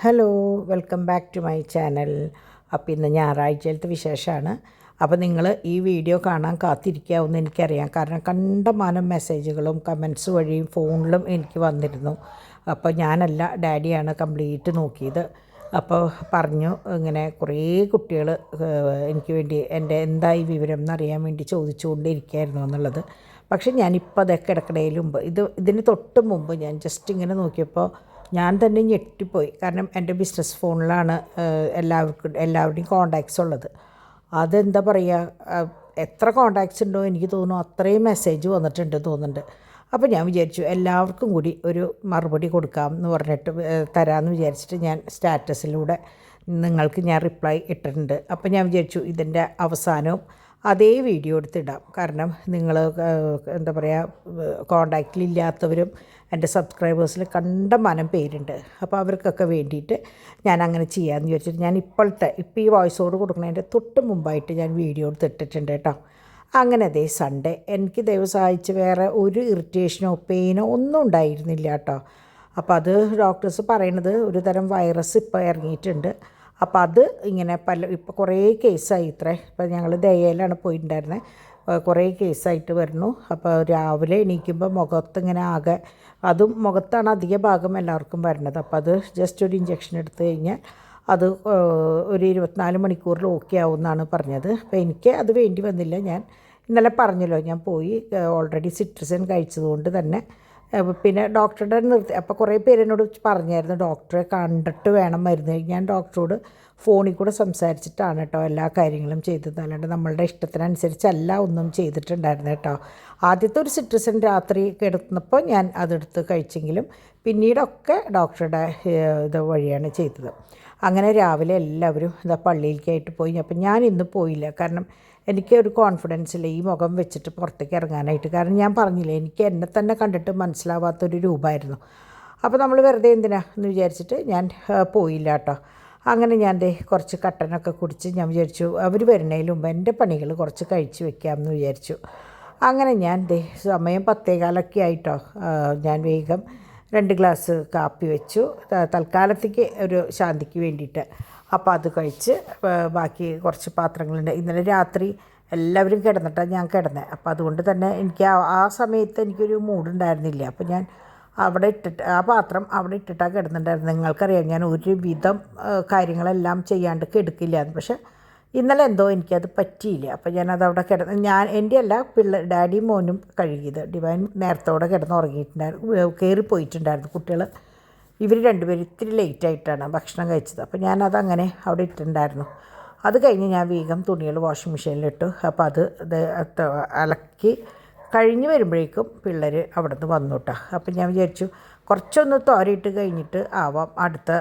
Hello, welcome back to my channel. അപ്പോൾ ഇന്ന് ഞായറാഴ്ചയിലത്തെ വിശേഷമാണ്. അപ്പോൾ നിങ്ങൾ ഈ വീഡിയോ കാണാൻ കാത്തിരിക്കാമെന്ന് എനിക്കറിയാം. കാരണം കണ്ടമാനം മെസ്സേജുകളും കമൻസ് വഴിയും ഫോണിലും എനിക്ക് വന്നിരുന്നു. അപ്പോൾ ഞാനല്ല, ഡാഡിയാണ് കംപ്ലീറ്റ് നോക്കിയത്. അപ്പോൾ പറഞ്ഞു ഇങ്ങനെ കുറേ കുട്ടികൾ എനിക്ക് വേണ്ടി എന്തായി വിവരം എന്നറിയാൻ വേണ്ടി ചോദിച്ചുകൊണ്ടിരിക്കുകയായിരുന്നു എന്നുള്ളത്. പക്ഷേ ഞാനിപ്പോൾ അതൊക്കെ ഇടയ്ക്കിടയിൽ മുമ്പ് ഇതിന് തൊട്ട് മുമ്പ് ഞാൻ ജസ്റ്റ് ഇങ്ങനെ നോക്കിയപ്പോൾ ഞാൻ തന്നെ ഞെട്ടിപ്പോയി. കാരണം എൻ്റെ ബിസിനസ് ഫോണിലാണ് എല്ലാവരുടെയും കോണ്ടാക്ട്സ് ഉള്ളത്. അതെന്താ പറയുക, എത്ര കോണ്ടാക്ട്സ് ഉണ്ടോ എനിക്ക് തോന്നുന്നു അത്രയും മെസ്സേജ് വന്നിട്ടുണ്ട് തോന്നുന്നുണ്ട്. അപ്പോൾ ഞാൻ വിചാരിച്ചു എല്ലാവർക്കും കൂടി ഒരു മറുപടി കൊടുക്കാം എന്ന് പറഞ്ഞിട്ട് തരാമെന്ന് വിചാരിച്ചിട്ട് ഞാൻ സ്റ്റാറ്റസിലൂടെ നിങ്ങൾക്ക് ഞാൻ റിപ്ലൈ ഇട്ടിട്ടുണ്ട്. അപ്പോൾ ഞാൻ വിചാരിച്ചു ഇതിൻ്റെ അവസാനവും അതേ വീഡിയോ എടുത്തിടാം. കാരണം നിങ്ങൾ എന്താ പറയുക, കോണ്ടാക്റ്റിലില്ലാത്തവരും എൻ്റെ സബ്സ്ക്രൈബേഴ്സിൽ കണ്ടമാനം പേരുണ്ട്. അപ്പോൾ അവർക്കൊക്കെ വേണ്ടിയിട്ട് ഞാൻ അങ്ങനെ ചെയ്യാമെന്ന് വിചാരിച്ചിട്ട് ഞാൻ ഇപ്പോൾ ഈ വോയിസ് ഓവർ കൊടുക്കുന്നതിൻ്റെ തൊട്ട് മുമ്പായിട്ട് ഞാൻ വീഡിയോ എടുത്തിട്ടുണ്ട് കേട്ടോ. അങ്ങനെ അതേ സൺഡേ എനിക്ക് ദൈവം സഹായിച്ച് വേറെ ഒരു ഇറിറ്റേഷനോ പെയിനോ ഒന്നും ഉണ്ടായിരുന്നില്ല കേട്ടോ. അപ്പോൾ അത് ഡോക്ടേഴ്സ് പറയുന്നത് ഒരു തരം വൈറസ് ഇപ്പോൾ ഇറങ്ങിയിട്ടുണ്ട്. അപ്പോൾ അത് ഇങ്ങനെ ഇപ്പോൾ കുറേ കേസായി ഇപ്പോൾ ഞങ്ങൾ ദയയിലാണ് പോയിട്ടുണ്ടായിരുന്നത്. കുറേ കേസായിട്ട് വരുന്നു. അപ്പോൾ രാവിലെ എണീക്കുമ്പോൾ മുഖത്തിങ്ങനെ ആകെ, അതും മുഖത്താണ് അധിക ഭാഗം എല്ലാവർക്കും വരുന്നത്. അപ്പോൾ അത് ജസ്റ്റ് ഒരു ഇഞ്ചക്ഷൻ എടുത്തു കഴിഞ്ഞാൽ അത് ഒരു 24 മണിക്കൂറിൽ ഓക്കെ ആവുമെന്നാണ് പറഞ്ഞത്. അപ്പോൾ എനിക്ക് അത് വേണ്ടി വന്നില്ല. ഞാൻ ഇന്നലെ പറഞ്ഞല്ലോ, ഞാൻ പോയി ഓൾറെഡി സിട്രിസിൻ കഴിച്ചതുകൊണ്ട് തന്നെ. പിന്നെ ഡോക്ടറുടെ അപ്പോൾ കുറേ പേര് എന്നോട് പറഞ്ഞായിരുന്നു ഡോക്ടറെ കണ്ടിട്ട് വേണം മരുന്ന്. ഞാൻ ഡോക്ടറോട് ഫോണിൽ കൂടെ സംസാരിച്ചിട്ടാണ് കേട്ടോ എല്ലാ കാര്യങ്ങളും ചെയ്തത്. അല്ലാണ്ട് നമ്മളുടെ ഇഷ്ടത്തിനനുസരിച്ചല്ല ഒന്നും ചെയ്തിട്ടുണ്ടായിരുന്നു കേട്ടോ. ആദ്യത്തെ ഒരു സിട്രിസിൻ രാത്രി കിടന്നപ്പോൾ ഞാൻ അതെടുത്ത് കഴിച്ചെങ്കിലും പിന്നീടൊക്കെ ഡോക്ടറുടെ ഇത് വഴിയാണ് ചെയ്തത്. അങ്ങനെ രാവിലെ എല്ലാവരും പള്ളിയിലേക്കായിട്ട് പോയി. അപ്പം ഞാൻ ഇന്ന് പോയില്ല. കാരണം എനിക്ക് ഒരു കോൺഫിഡൻസ് ഇല്ല ഈ മുഖം വെച്ചിട്ട് പുറത്തേക്ക് ഇറങ്ങാനായിട്ട്. കാരണം ഞാൻ പറഞ്ഞില്ലേ, എനിക്ക് എന്നെ തന്നെ കണ്ടിട്ട് മനസ്സിലാവാത്തൊരു രൂപമായിരുന്നു. അപ്പോൾ നമ്മൾ വെറുതെ എന്തിനാ എന്ന് വിചാരിച്ചിട്ട് ഞാൻ പോയില്ല കേട്ടോ. അങ്ങനെ ഞാൻ കുറച്ച് കട്ടനൊക്കെ കുടിച്ച് ഞാൻ വിചാരിച്ചു അവർ വരുന്നതിന് മുമ്പ് എൻ്റെ പണികൾ കുറച്ച് കഴിച്ച് വെക്കാമെന്ന് വിചാരിച്ചു. അങ്ങനെ ഞാൻ സമയം 10:15 ആയിട്ടോ. ഞാൻ വേഗം 2 ഗ്ലാസ് കാപ്പി വെച്ചു തൽക്കാലത്തേക്ക് ഒരു ശാന്തിക്ക് വേണ്ടിയിട്ട്. അപ്പോൾ അത് കഴിച്ച് ബാക്കി കുറച്ച് പാത്രങ്ങളുണ്ട്. ഇന്നലെ രാത്രി എല്ലാവരും കിടന്നിട്ടാണ് ഞാൻ കിടന്നത്. അപ്പോൾ അതുകൊണ്ട് തന്നെ എനിക്ക് ആ സമയത്ത് എനിക്കൊരു മൂഡുണ്ടായിരുന്നില്ല. അപ്പോൾ ഞാൻ അവിടെ ഇട്ടിട്ട് ആ പാത്രം അവിടെ ഇട്ടിട്ടാണ് കിടന്നിട്ടുണ്ടായിരുന്നു. നിങ്ങൾക്കറിയാം ഞാൻ ഒരുവിധം കാര്യങ്ങളെല്ലാം ചെയ്യാണ്ട് കിടക്കില്ലായിരുന്നു. പക്ഷേ ഇന്നലെ എന്തോ എനിക്കത് പറ്റിയില്ല. അപ്പോൾ ഞാനത് അവിടെ എൻ്റെ അല്ല ഡാഡിയും മോനും കഴുകിയത്. ഡിവൈൻ നേരത്തോടെ ഉറങ്ങിയിട്ടുണ്ടായിരുന്നു, കയറിപ്പോയിട്ടുണ്ടായിരുന്നു. കുട്ടികൾ ഇവർ രണ്ടുപേരും ഇത്തിരി ലേറ്റായിട്ടാണ് ഭക്ഷണം കഴിച്ചത്. അപ്പോൾ ഞാനതങ്ങനെ അവിടെ ഇട്ടിട്ടുണ്ടായിരുന്നു. അത് കഴിഞ്ഞ് ഞാൻ വേഗം തുണികൾ വാഷിംഗ് മെഷീനിലിട്ടു. അപ്പോൾ അത് അലക്കി കഴിഞ്ഞ് വരുമ്പോഴേക്കും പിള്ളേർ അവിടെ നിന്ന് വന്നു കേട്ടോ. അപ്പം ഞാൻ വിചാരിച്ചു കുറച്ചൊന്ന് തോരയിട്ട് കഴിഞ്ഞിട്ട് ആവാം അടുത്ത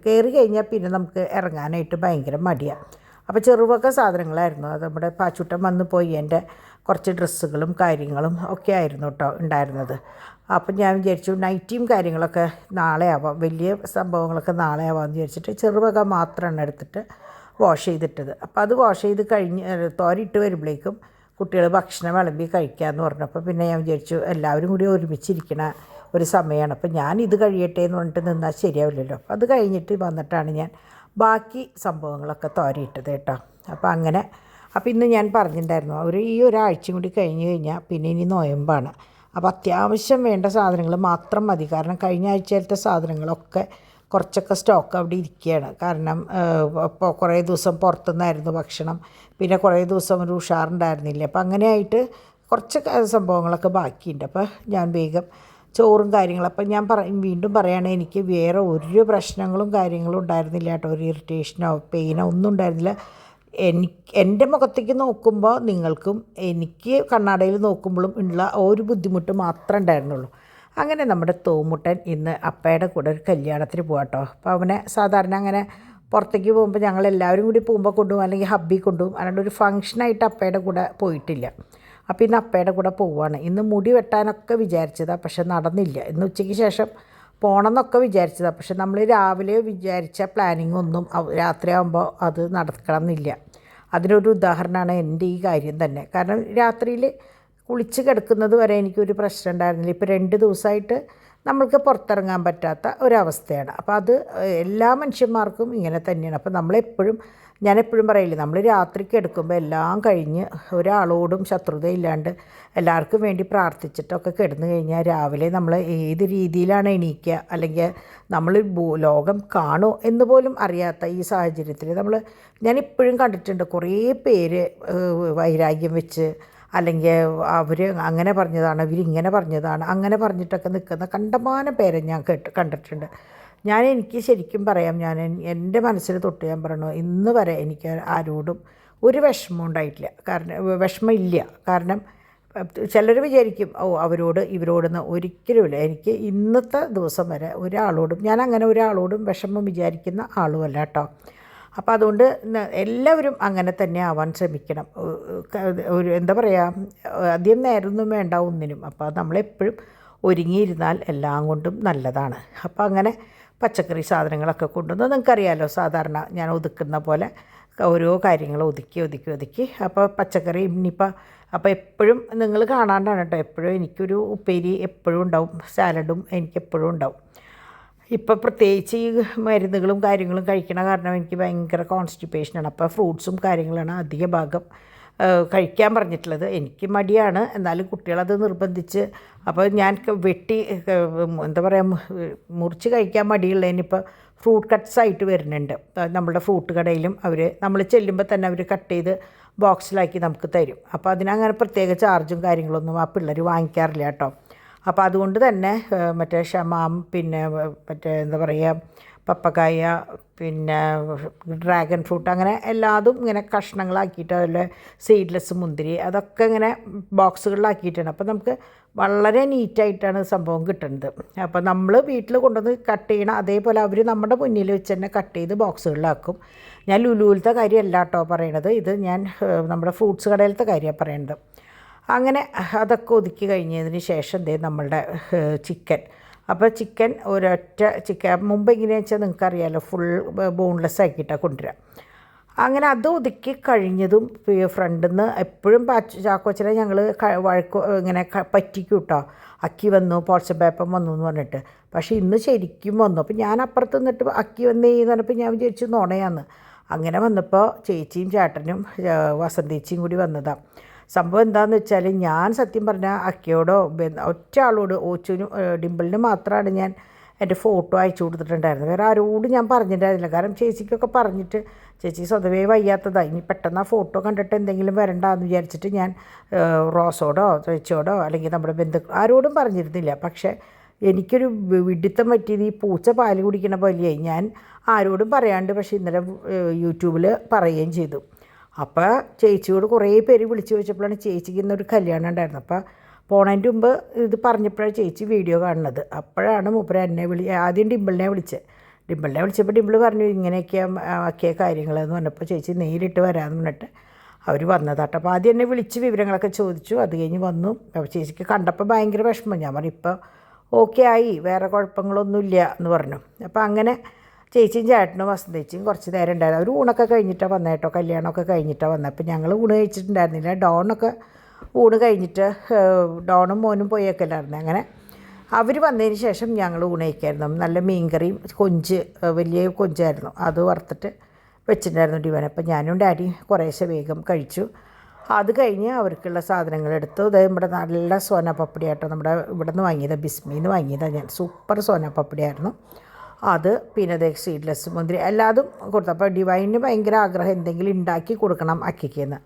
കയറി കഴിഞ്ഞാൽ പിന്നെ നമുക്ക് ഇറങ്ങാനായിട്ട് ഭയങ്കര മടിയാണ്. അപ്പോൾ ചെറുവക സാധനങ്ങളായിരുന്നു. അത് നമ്മുടെ പാച്ചുട്ടൻ വന്ന് പോയി എൻ്റെ കുറച്ച് ഡ്രസ്സുകളും കാര്യങ്ങളും ഒക്കെ ആയിരുന്നു കേട്ടോ ഉണ്ടായിരുന്നത്. അപ്പം ഞാൻ വിചാരിച്ചു നൈറ്റിയും കാര്യങ്ങളൊക്കെ നാളെ ആവാം, വലിയ സംഭവങ്ങളൊക്കെ നാളെ ആവാമെന്ന് വിചാരിച്ചിട്ട് ചെറുവക മാത്രമാണ് എടുത്തിട്ട് വാഷ് ചെയ്തിട്ടത്. അപ്പോൾ അത് വാഷ് ചെയ്ത് കഴിഞ്ഞ് തോരിട്ട് വരുമ്പോഴേക്കും കുട്ടികൾ ഭക്ഷണം വിളമ്പി കഴിക്കാമെന്ന് പറഞ്ഞപ്പോൾ പിന്നെ ഞാൻ വിചാരിച്ചു എല്ലാവരും കൂടി ഒരുമിച്ചിരിക്കണ ഒരു സമയമാണ്. അപ്പോൾ ഞാൻ ഇത് കഴിയട്ടെ എന്ന് പറഞ്ഞിട്ട് നിന്നാൽ ശരിയാവില്ലല്ലോ. അപ്പോൾ അത് കഴിഞ്ഞിട്ട് വന്നിട്ടാണ് ഞാൻ ബാക്കി സംഭവങ്ങളൊക്കെ തോരയിട്ടത് കേട്ടോ. അപ്പോൾ ഇന്ന് ഞാൻ പറഞ്ഞിട്ടുണ്ടായിരുന്നു ഈ ഒരാഴ്ചയും കൂടി കഴിഞ്ഞ് കഴിഞ്ഞാൽ പിന്നെ ഇനി നോയമ്പാണ്. അപ്പോൾ അത്യാവശ്യം വേണ്ട സാധനങ്ങൾ മാത്രം മതി. കാരണം കഴിഞ്ഞ ആഴ്ചയിലത്തെ സാധനങ്ങളൊക്കെ കുറച്ചൊക്കെ സ്റ്റോക്ക് അവിടെ ഇരിക്കുകയാണ്. കാരണം ഇപ്പോൾ കുറേ ദിവസം പുറത്തുനിന്നായിരുന്നു ഭക്ഷണം, പിന്നെ കുറേ ദിവസം ഒരു ഉഷാറുണ്ടായിരുന്നില്ല. അപ്പോൾ അങ്ങനെയായിട്ട് കുറച്ച് സംഭവങ്ങളൊക്കെ ബാക്കിയുണ്ട്. അപ്പോൾ ഞാൻ വേഗം ചോറും കാര്യങ്ങളും, അപ്പം ഞാൻ വീണ്ടും പറയുകയാണ്, എനിക്ക് വേറെ ഒരു പ്രശ്നങ്ങളും കാര്യങ്ങളും ഉണ്ടായിരുന്നില്ല കേട്ടോ. ഒരു ഇറിറ്റേഷനോ പെയിനോ ഒന്നും ഉണ്ടായിരുന്നില്ല. എൻ്റെ മുഖത്തേക്ക് നോക്കുമ്പോൾ നിങ്ങൾക്കും എനിക്ക് കണ്ണാടയിൽ നോക്കുമ്പോഴും ഉള്ള ഒരു ബുദ്ധിമുട്ട് മാത്രമേ ഉണ്ടായിരുന്നുള്ളൂ. അങ്ങനെ നമ്മുടെ തോമുട്ടൻ ഇന്ന് അപ്പയുടെ കൂടെ ഒരു കല്യാണത്തിന് പോകാട്ടോ. അപ്പോൾ അവനെ സാധാരണ അങ്ങനെ പുറത്തേക്ക് പോകുമ്പോൾ ഞങ്ങളെല്ലാവരും കൂടി പോകുമ്പോൾ കൊണ്ടുപോകും, അല്ലെങ്കിൽ ഹബ്ബി കൊണ്ടുപോകും. അല്ലാണ്ട് ഒരു ഫംഗ്ഷനായിട്ട് അപ്പയുടെ കൂടെ പോയിട്ടില്ല. അപ്പോൾ ഇന്ന് അപ്പയുടെ കൂടെ പോവുകയാണ്. ഇന്ന് മുടി വെട്ടാനൊക്കെ വിചാരിച്ചതാണ്, പക്ഷെ നടന്നില്ല. ഇന്ന് ഉച്ചയ്ക്ക് ശേഷം പോകണമെന്നൊക്കെ വിചാരിച്ചതാണ്. പക്ഷെ നമ്മൾ രാവിലെ വിചാരിച്ച പ്ലാനിങ് ഒന്നും രാത്രിയാകുമ്പോൾ അത് നടക്കണം എന്നില്ല. അതിനൊരു ഉദാഹരണമാണ് എൻ്റെ ഈ കാര്യം തന്നെ. കാരണം രാത്രിയിൽ കുളിച്ച് കിടക്കുന്നത് വരെ എനിക്കൊരു പ്രശ്നം ഉണ്ടായിരുന്നില്ല. ഇപ്പോൾ 2 ദിവസമായിട്ട് നമ്മൾക്ക് പുറത്തിറങ്ങാൻ പറ്റാത്ത ഒരവസ്ഥയാണ്. അപ്പോൾ അത് എല്ലാ മനുഷ്യന്മാർക്കും ഇങ്ങനെ തന്നെയാണ്. അപ്പോൾ നമ്മളെപ്പോഴും ഞാനെപ്പോഴും പറയില്ലേ, നമ്മൾ രാത്രിക്ക് എടുക്കുമ്പോൾ എല്ലാം കഴിഞ്ഞ് ഒരാളോടും ശത്രുതയില്ലാണ്ട് എല്ലാവർക്കും വേണ്ടി പ്രാർത്ഥിച്ചിട്ടൊക്കെ കിടന്നു കഴിഞ്ഞാൽ രാവിലെ നമ്മൾ ഏത് രീതിയിലാണ് എണീക്കുക, അല്ലെങ്കിൽ നമ്മൾ ലോകം കാണുമോ എന്ന് പോലും അറിയാത്ത ഈ സാഹചര്യത്തിൽ ഞാനിപ്പോഴും കണ്ടിട്ടുണ്ട് കുറേ പേര് വൈരാഗ്യം വെച്ച്, അല്ലെങ്കിൽ അവർ അങ്ങനെ പറഞ്ഞതാണ്, ഇവരിങ്ങനെ പറഞ്ഞതാണ്, അങ്ങനെ പറഞ്ഞിട്ടൊക്കെ നിൽക്കുന്ന കണ്ടമാനം പേരെ ഞാൻ കണ്ടിട്ടുണ്ട്. എനിക്ക് ശരിക്കും പറയാം, എൻ്റെ മനസ്സിൽ തൊട്ട് ഞാൻ പറയണു, ഇന്ന് വരെ എനിക്ക് ആരോടും ഒരു വിഷമം ഉണ്ടായിട്ടില്ല. വിഷമമില്ല. കാരണം ചിലർ വിചാരിക്കും ഇവരോടൊന്ന് ഒരിക്കലുമില്ല. എനിക്ക് ഇന്നത്തെ ദിവസം വരെ ഞാൻ അങ്ങനെ ഒരാളോടും വിഷമം വിചാരിക്കുന്ന ആളുമല്ല കേട്ടോ. അപ്പോൾ അതുകൊണ്ട് എല്ലാവരും അങ്ങനെ തന്നെ ആവാൻ ശ്രമിക്കണം. എന്താ പറയുക, അധികം നേരമൊന്നും വേണ്ട ഒന്നിനും. അപ്പോൾ നമ്മളെപ്പോഴും ഒരുങ്ങിയിരുന്നാൽ എല്ലാം കൊണ്ടും നല്ലതാണ്. അപ്പോൾ അങ്ങനെ പച്ചക്കറി സാധനങ്ങളൊക്കെ കൊണ്ടുവന്ന് നിങ്ങൾക്കറിയാമല്ലോ, സാധാരണ ഞാൻ ഒതുക്കുന്ന പോലെ ഓരോ കാര്യങ്ങൾ ഒതുക്കി അപ്പോൾ പച്ചക്കറി അപ്പോൾ എപ്പോഴും നിങ്ങൾ കാണാണ്ടാണ് കേട്ടോ. എപ്പോഴും എനിക്കൊരു ഉപ്പേരി എപ്പോഴും ഉണ്ടാവും, സാലഡും എനിക്കെപ്പോഴും ഉണ്ടാവും. ഇപ്പോൾ പ്രത്യേകിച്ച് ഈ മരുന്നുകളും കാര്യങ്ങളും കഴിക്കണ കാരണം എനിക്ക് ഭയങ്കര കോൺസ്റ്റിപ്പേഷനാണ്. അപ്പോൾ ഫ്രൂട്ട്സും കാര്യങ്ങളാണ് അധിക ഭാഗം കഴിക്കാൻ പറഞ്ഞിട്ടുള്ളത്. എനിക്ക് മടിയാണ്, എന്നാലും കുട്ടികളത് നിർബന്ധിച്ച്. അപ്പോൾ ഞാൻ എന്താ പറയുക, മുറിച്ച് കഴിക്കാൻ മടിയുള്ളതിനിപ്പോൾ ഫ്രൂട്ട് കട്ട്സായിട്ട് വരുന്നുണ്ട്. നമ്മുടെ ഫ്രൂട്ട് കടയിലും നമ്മൾ ചെല്ലുമ്പോൾ തന്നെ അവർ കട്ട് ചെയ്ത് ബോക്സിലാക്കി നമുക്ക് തരും. അപ്പോൾ അതിനങ്ങനെ പ്രത്യേക ചാർജും കാര്യങ്ങളൊന്നും ആ പിള്ളേർ വാങ്ങിക്കാറില്ല കേട്ടോ. അപ്പോൾ അതുകൊണ്ട് തന്നെ മറ്റേ ഷമാം, പിന്നെ എന്താ പറയുക, പപ്പക്കായ, പിന്നെ ഡ്രാഗൺ ഫ്രൂട്ട്, അങ്ങനെ എല്ലാതും ഇങ്ങനെ കഷ്ണങ്ങളാക്കിയിട്ട് അതിൽ സീഡ്ലെസ് മുന്തിരി അതൊക്കെ ഇങ്ങനെ ബോക്സുകളിലാക്കിയിട്ടാണ്. അപ്പോൾ നമുക്ക് വളരെ നീറ്റായിട്ടാണ് സംഭവം കിട്ടുന്നത്. അപ്പോൾ നമ്മൾ വീട്ടിൽ കൊണ്ടുവന്ന് കട്ട് ചെയ്യണം, അതേപോലെ അവർ നമ്മുടെ മുന്നിൽ വെച്ച് തന്നെ കട്ട് ചെയ്ത് ബോക്സുകളിലാക്കും. ഞാൻ ലുലുവിലത്തെ കാര്യമല്ല കേട്ടോ പറയണത്, ഇത് ഞാൻ നമ്മുടെ ഫ്രൂട്ട്സ് കടയിലത്തെ കാര്യമാണ് പറയണത്. അങ്ങനെ അതൊക്കെ ഒതുക്കി കഴിഞ്ഞതിന് ശേഷം നമ്മളുടെ ചിക്കൻ. അപ്പോൾ ചിക്കൻ മുമ്പ് എങ്ങനെയാണെന്ന് വെച്ചാൽ നിങ്ങൾക്കറിയാമല്ലോ, ഫുൾ ബോൺലെസ് ആക്കിയിട്ടാണ് കൊണ്ടുവരിക. അങ്ങനെ അത് ഒതുക്കി കഴിഞ്ഞതും ഫ്രണ്ടിൽ നിന്ന് എപ്പോഴും ചാക്കോച്ചനെ ഞങ്ങൾ ഇങ്ങനെ പറ്റിക്കും കേട്ടോ. അക്കി വന്നു, പോൾസൺ പേപ്പർ വന്നു എന്ന് പറഞ്ഞിട്ട്. പക്ഷേ ഇന്ന് ശരിക്കും വന്നു. അപ്പോൾ ഞാൻ അപ്പുറത്ത് നിന്നിട്ട് അക്കി വന്നേ എന്ന് പറഞ്ഞപ്പോൾ ഞാൻ വിചാരിച്ചു നുണയാന്ന്. അങ്ങനെ വന്നപ്പോൾ ചേച്ചിയും ചേട്ടനും വസന്തേച്ചിയും കൂടി വന്നതാണ്. സംഭവം എന്താണെന്ന് വെച്ചാൽ, ഞാൻ സത്യം പറഞ്ഞാൽ അക്കിയോടോ ഒറ്റ ആളോട്, ഓച്ചുവിനും ഡിമ്പിളിനും മാത്രമാണ് ഞാൻ എൻ്റെ ഫോട്ടോ അയച്ചു കൊടുത്തിട്ടുണ്ടായിരുന്നു. വേറെ ആരോടും ഞാൻ പറഞ്ഞിട്ടുണ്ടായിരുന്നില്ല. കാരണം ചേച്ചിക്കൊക്കെ പറഞ്ഞിട്ട് ചേച്ചി സ്വതവേ വയ്യാത്തതാണ്, ഇനി പെട്ടെന്ന് ആ ഫോട്ടോ കണ്ടിട്ട് എന്തെങ്കിലും വരണ്ടെന്ന് വിചാരിച്ചിട്ട് ഞാൻ റോസോടോ ചേച്ചിയോടോ അല്ലെങ്കിൽ നമ്മുടെ ബന്ധുക്കൾ ആരോടും പറഞ്ഞിരുന്നില്ല. പക്ഷേ എനിക്കൊരു വിഡിത്തം പറ്റിയത് ഈ പൂച്ച പാല് കുടിക്കണ പോലെയായി. ഞാൻ ആരോടും പറയാണ്ട് പക്ഷേ ഇന്നലെ യൂട്യൂബിൽ പറയുകയും ചെയ്തു. അപ്പോൾ ചേച്ചിയോട് കുറേ പേര് വിളിച്ച് ചോദിച്ചപ്പോഴാണ് ചേച്ചിക്ക് ഇന്നൊരു കല്യാണം ഉണ്ടായിരുന്നു. അപ്പോൾ പോണതിൻ്റെ മുമ്പ് ഇത് പറഞ്ഞപ്പോഴാണ് ചേച്ചി വീഡിയോ കാണുന്നത്. അപ്പോഴാണ് മൂപ്പര് എന്നെ ആദ്യം ഡിമ്പിളിനെ വിളിച്ചപ്പോൾ ഡിമ്പിൾ പറഞ്ഞു ഇങ്ങനെയൊക്കെ കാര്യങ്ങളെന്ന് പറഞ്ഞപ്പോൾ ചേച്ചി നേരിട്ട് വരാമെന്ന് പറഞ്ഞിട്ട് അവർ വന്നതാട്ടോ. അപ്പോൾ ആദ്യം എന്നെ വിളിച്ച് വിവരങ്ങളൊക്കെ ചോദിച്ചു. അത് കഴിഞ്ഞ് വന്നു. അപ്പോൾ ചേച്ചിക്ക് കണ്ടപ്പോൾ ഭയങ്കര വിഷമം. ഞാൻ പറഞ്ഞു ഇപ്പോൾ ഓക്കെ ആയി, വേറെ കുഴപ്പങ്ങളൊന്നുമില്ല എന്ന് പറഞ്ഞു. അപ്പോൾ അങ്ങനെ ചേച്ചിയും ചേട്ടനും വസന്തേച്ചിയും കുറച്ച് നേരം ഉണ്ടായിരുന്നു. അവർ ഊണൊക്കെ കഴിഞ്ഞിട്ടാണ് വന്നത് കേട്ടോ, കല്യാണമൊക്കെ കഴിഞ്ഞിട്ടാണ് വന്നത്. അപ്പോൾ ഞങ്ങൾ ഊണ് കഴിച്ചിട്ടുണ്ടായിരുന്നില്ല. ഡോണൊക്കെ ഊണ് കഴിഞ്ഞിട്ട് ഡോണും മോനും പോയേക്കല്ലായിരുന്നു. അങ്ങനെ അവർ വന്നതിന് ശേഷം ഞങ്ങൾ ഊണ് കഴിക്കായിരുന്നു. നല്ല മീൻകറിയും വലിയ കൊഞ്ചായിരുന്നു, അത് വറുത്തിട്ട് വെച്ചിട്ടുണ്ടായിരുന്നു ഡിവൻ. അപ്പോൾ ഞാനും ഡാഡി കുറേശ്ശെ വേഗം കഴിച്ചു. അത് കഴിഞ്ഞ് അവർക്കുള്ള സാധനങ്ങളെടുത്തു. അതായത് നമ്മുടെ നല്ല സോന പപ്പടി ആട്ടോ, നമ്മുടെ ഇവിടെ നിന്ന് വാങ്ങിയത്, ബിസ്മിന്ന് വാങ്ങിയതാണ് ഞാൻ. സൂപ്പർ സോന പപ്പടിയായിരുന്നു അത്. പിന്നെ സീഡ്ലെസ് മുന്തിരി എല്ലാതും കൊടുത്തു. അപ്പോൾ ഡിവൈന് ഭയങ്കര ആഗ്രഹം എന്തെങ്കിലും ഉണ്ടാക്കി കൊടുക്കണം അക്കിക്കെന്ന്.